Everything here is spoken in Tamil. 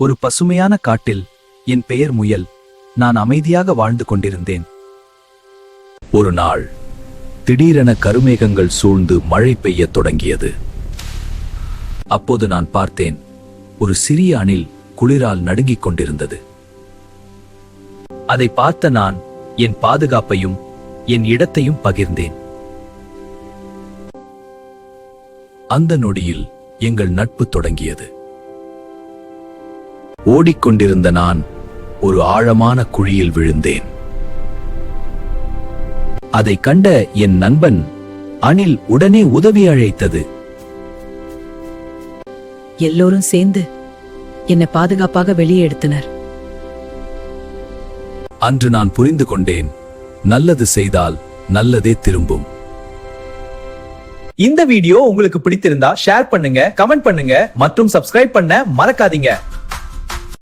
ஒரு பசுமையான காட்டில் என் பெயர் முயல். நான் அமைதியாக வாழ்ந்து கொண்டிருந்தேன். ஒரு நாள் திடீரென கருமேகங்கள் சூழ்ந்து மழை பெய்யத் தொடங்கியது. அப்போது நான் பார்த்தேன், ஒரு சிறிய அணில் குளிரால் நடுங்கிக் கொண்டிருந்தது. அதை பார்த்த நான் என் பாதுகாப்பையும் என் இடத்தையும் பகிர்ந்தேன். அந்த நொடியில் எங்கள் நட்பு தொடங்கியது. ஓடிக்கொண்டிருந்த நான் ஒரு ஆழமான குழியில் விழுந்தேன். அதை கண்ட என் நண்பன் அணில் உடனே உதவி அழைத்தது. எல்லோரும் சேர்ந்து என்னை பாதுகாப்பாக வெளியே எடுத்தனர். அன்று நான் புரிந்து கொண்டேன், நல்லது செய்தால் நல்லதே திரும்பும். இந்த வீடியோ உங்களுக்கு பிடித்திருந்தா ஷேர் பண்ணுங்க, கமெண்ட் பண்ணுங்க மற்றும் சப்ஸ்கிரைப் பண்ண மறக்காதீங்க.